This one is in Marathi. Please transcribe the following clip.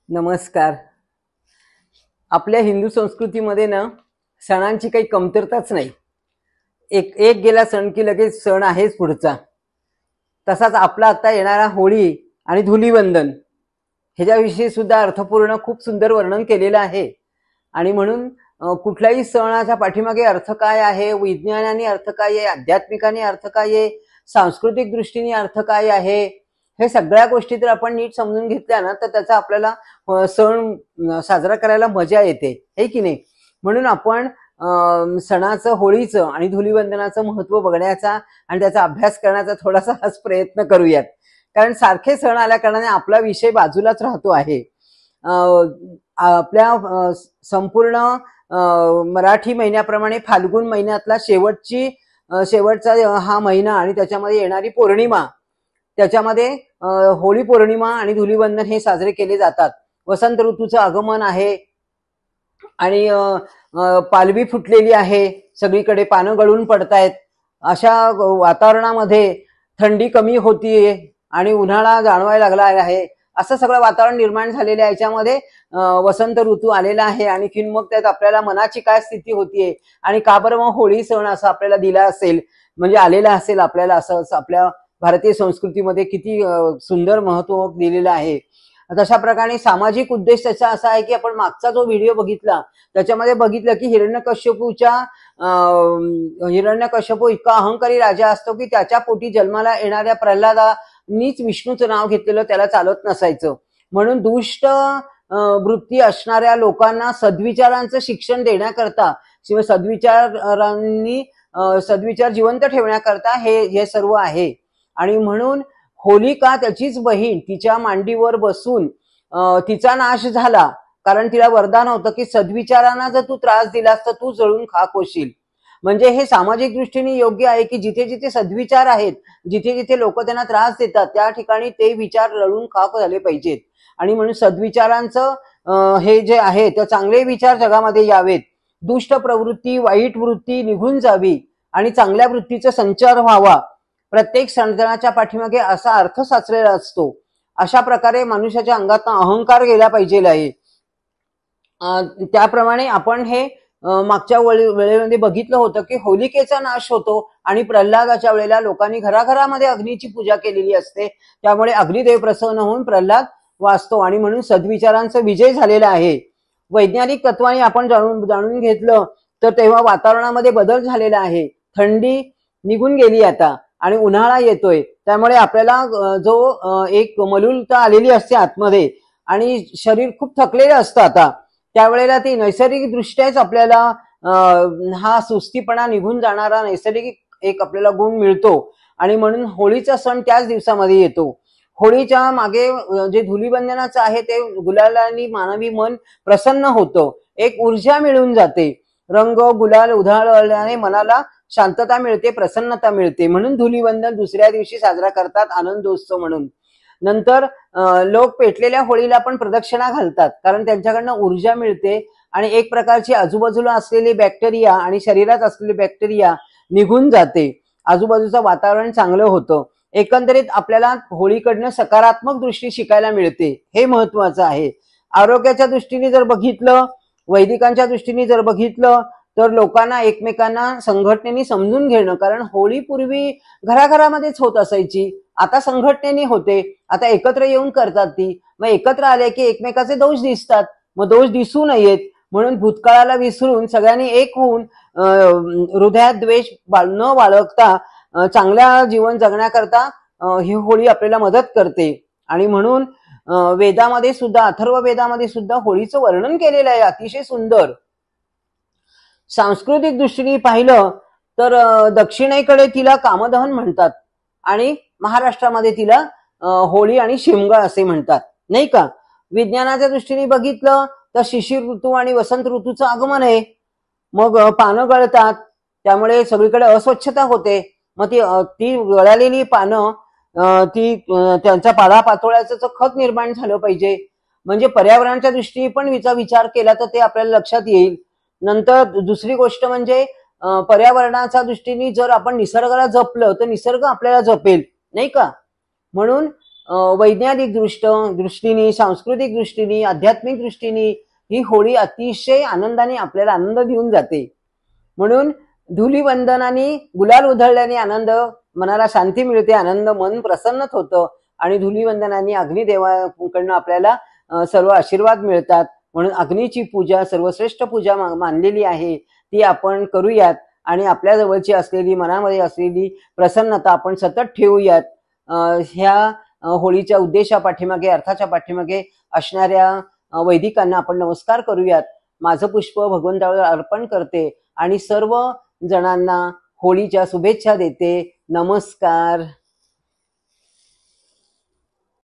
नमस्कार. आपल्या हिंदू संस्कृतीमध्ये ना सणांची काही कमतरताच नाही. एक एक गेला सण की लगेच सण आहेच पुढचा. तसाच आपला आता येणारा होळी आणि धुलीवंदन ह्याच्याविषयी सुद्धा अर्थपूर्ण खूप सुंदर वर्णन केलेलं आहे. आणि म्हणून कुठल्याही सणाच्या पाठीमागे अर्थ काय आहे, विज्ञानाने अर्थ काय आहे, आध्यात्मिकाने अर्थ काय आहे, सांस्कृतिक दृष्टीने अर्थ काय आहे, हे सगळ्या गोष्टी जर आपण नीट समजून घेतल्या ना तर त्याचा आपल्याला सण साजरा करायला मजा येते, हे की नाही. म्हणून आपण सणाचं, होळीचं आणि धुलीवंदनाचं महत्व बघण्याचा आणि त्याचा अभ्यास करण्याचा थोडासा आज प्रयत्न करूयात. कारण सारखे सण आल्या कारणाने आपला विषय बाजूलाच राहतो आहे. आपल्या संपूर्ण मराठी महिन्याप्रमाणे फाल्गुन महिन्यातला शेवटचा हा महिना आणि त्याच्यामध्ये येणारी पौर्णिमा, त्याच्यामध्ये होळी पौर्णिमा आणि धुलीवंदन हे साजरे केले जातात. वसंत ऋतूचं आगमन आहे आणि पालवी फुटलेली आहे, सगळीकडे पानं गळून पडतायत. अशा वातावरणामध्ये थंडी कमी होतीये आणि उन्हाळा जाणवायला लागला आहे. असं सगळं वातावरण निर्माण झालेलं आहे. याच्यामध्ये वसंत ऋतू आलेला आहे आणि मग त्यात आपल्याला मनाची काय स्थिती होतीये आणि का बरं मग होळी सण असा आपल्याला दिला असेल, म्हणजे आलेला असेल आपल्याला, असं आपल्या भारतीय संस्कृतीमध्ये किती सुंदर महत्व दिलेलं आहे. तशा प्रकारे सामाजिक उद्देश त्याचा असा आहे की आपण मागचा जो व्हिडिओ बघितला त्याच्यामध्ये बघितलं की हिरण्यकश्यपू इतका अहंकारी राजा असतो की त्याच्या पोटी जन्माला येणाऱ्या प्रल्हादानीच विष्णूचं नाव घेतलेलं त्याला चालत नसायचं. म्हणून दुष्ट वृत्ती असणाऱ्या लोकांना सद्विचारांचं शिक्षण देण्याकरता, सद्विचार जिवंत ठेवण्याकरता हे सर्व आहे. आणि म्हणून होलिका त्याचीच बहीण तिच्या मांडीवर बसून तिचा नाश झाला, कारण तिला वरदान होतं की सद्विचारांना जर तू त्रास दिलास तर तू जळून खाक होशील. म्हणजे हे सामाजिक दृष्टीने योग्य आहे की जिथे जिथे सद्विचार आहेत, जिथे जिथे लोक त्यांना त्रास देतात त्या ठिकाणी ते विचार जळून खाक झाले पाहिजेत. आणि म्हणून सद्विचारांचं हे जे आहे ते चांगले विचार जगामध्ये यावेत, दुष्ट प्रवृत्ती, वाईट वृत्ती निघून जावी आणि चांगल्या वृत्तीचा संचार व्हावा. प्रत्येक सणाच्या पाठीमागे असा अर्थ साचलेला असतो. अशा प्रकारे मनुष्याच्या अंगात अहंकार गेला पाहिजे आहे. त्याप्रमाणे आपण हे मागच्या वेळेमध्ये बघितलं होतं की होलिकेचा नाश होतो आणि प्रल्हादाच्या वेळेला लोकांनी घराघरामध्ये अग्नीची पूजा केलेली असते, त्यामुळे अग्निदेव प्रसन्न होऊन प्रल्हाद वाचतो आणि म्हणून सद्विचारांचा विजय झालेला आहे. वैज्ञानिक तत्वाने आपण जाणून घेतलं तर तेव्हा वातावरणामध्ये बदल झालेला आहे. थंडी निघून गेली आता आणि उन्हाळा येतोय, त्यामुळे आपल्याला जो एक मलुलता आलेली असते आतमध्ये आणि शरीर खूप थकलेलं असतं आता, त्यावेळेला ती नैसर्गिक दृष्ट्याच आपल्याला हा सुस्तीपणा निघून जाणारा नैसर्गिक एक आपल्याला गुण मिळतो. आणि म्हणून होळीचा सण त्याच दिवसामध्ये येतो. होळीच्या मागे जे धुलीवंदनाचं आहे ते गुलालाने मानवी मन प्रसन्न होतं, एक ऊर्जा मिळून जाते. रंग गुलाल उधळल्याने मनाला शांतता मिळते, प्रसन्नता मिळते. म्हणून धुलीवंदन दुसऱ्या दिवशी साजरा करतात आनंदोत्सव म्हणून. नंतर लोक पेटलेल्या होळीला पण प्रदक्षिणा घालतात, कारण त्यांच्याकडनं ऊर्जा मिळते आणि एक प्रकारची आजूबाजूला असलेले बॅक्टेरिया आणि शरीरात असलेले बॅक्टेरिया निघून जाते, आजूबाजूचं वातावरण चांगलं होतं. एकंदरीत आपल्याला होळीकडनं सकारात्मक दृष्टी शिकायला मिळते, हे महत्वाचं आहे. आरोग्याच्या दृष्टीने जर बघितलं, वैदिकांच्या दृष्टीने जर बघितलं तर लोकांना एकमेकांना संघटनेने समजून घेणं, कारण होळी पूर्वी घराघरामध्येच होत असायची, आता संघटनेने होते, आता एकत्र येऊन करतात ती. मग एकत्र आले की एकमेकाचे दोष दिसतात, मग दोष दिसू नयेत म्हणून भूतकाळाला विसरून सगळ्यांनी एक होऊन हृदयात द्वेष न बाळगता चांगल्या जीवन जगण्याकरता ही होळी आपल्याला मदत करते. आणि म्हणून वेदामध्ये सुद्धा, अथर्व वेदामध्ये सुद्धा होळीचं वर्णन केलेलं आहे अतिशय सुंदर. सांस्कृतिक दृष्टीने पाहिलं तर दक्षिणेकडे तिला कामदहन म्हणतात आणि महाराष्ट्रामध्ये तिला होळी आणि शिमगा असे म्हणतात, नाही का. विज्ञानाच्या दृष्टीने बघितलं तर शिशिर ऋतू आणि वसंत ऋतूचं आगमन आहे. मग पानं गळतात, त्यामुळे सगळीकडे अस्वच्छता होते. मग ती गळालेली पानं त्यांचा पालापाचोळ्याचं खत निर्माण झालं पाहिजे, म्हणजे पर्यावरणाच्या दृष्टीने पण विचार केला तर ते आपल्याला लक्षात येईल. नंतर दुसरी गोष्ट म्हणजे पर्यावरणाच्या दृष्टीने जर आपण निसर्गाला जपलं तर निसर्ग आपल्याला जपेल, नाही का. म्हणून वैज्ञानिक दृष्टीने, सांस्कृतिक दृष्टीने, आध्यात्मिक दृष्टीने ही होळी अतिशय आनंदाने आपल्याला आनंद देऊन जाते. म्हणून धुलीवंदनाने, गुलाल उधळल्याने आनंद, मनाला शांती मिळते, आनंद, मन प्रसन्न होतं आणि धुलीवंदनाने अग्निदेवाकडनं आपल्याला सर्व आशीर्वाद मिळतात. म्हणून अग्नीची पूजा सर्वश्रेष्ठ पूजा मानलेली आहे, ती आपण करूयात आणि आपल्या जवळची असलेली, मनामध्ये असलेली प्रसन्नता आपण सतत ठेवूयात. ह्या होळीच्या उद्देशा पाठीमागे, अर्थाच्या पाठीमागे असणाऱ्या वैदिकांना आपण नमस्कार करूयात. माझं पुष्प भगवंतावर अर्पण करते आणि सर्व जणांना होळीच्या शुभेच्छा देते. नमस्कार.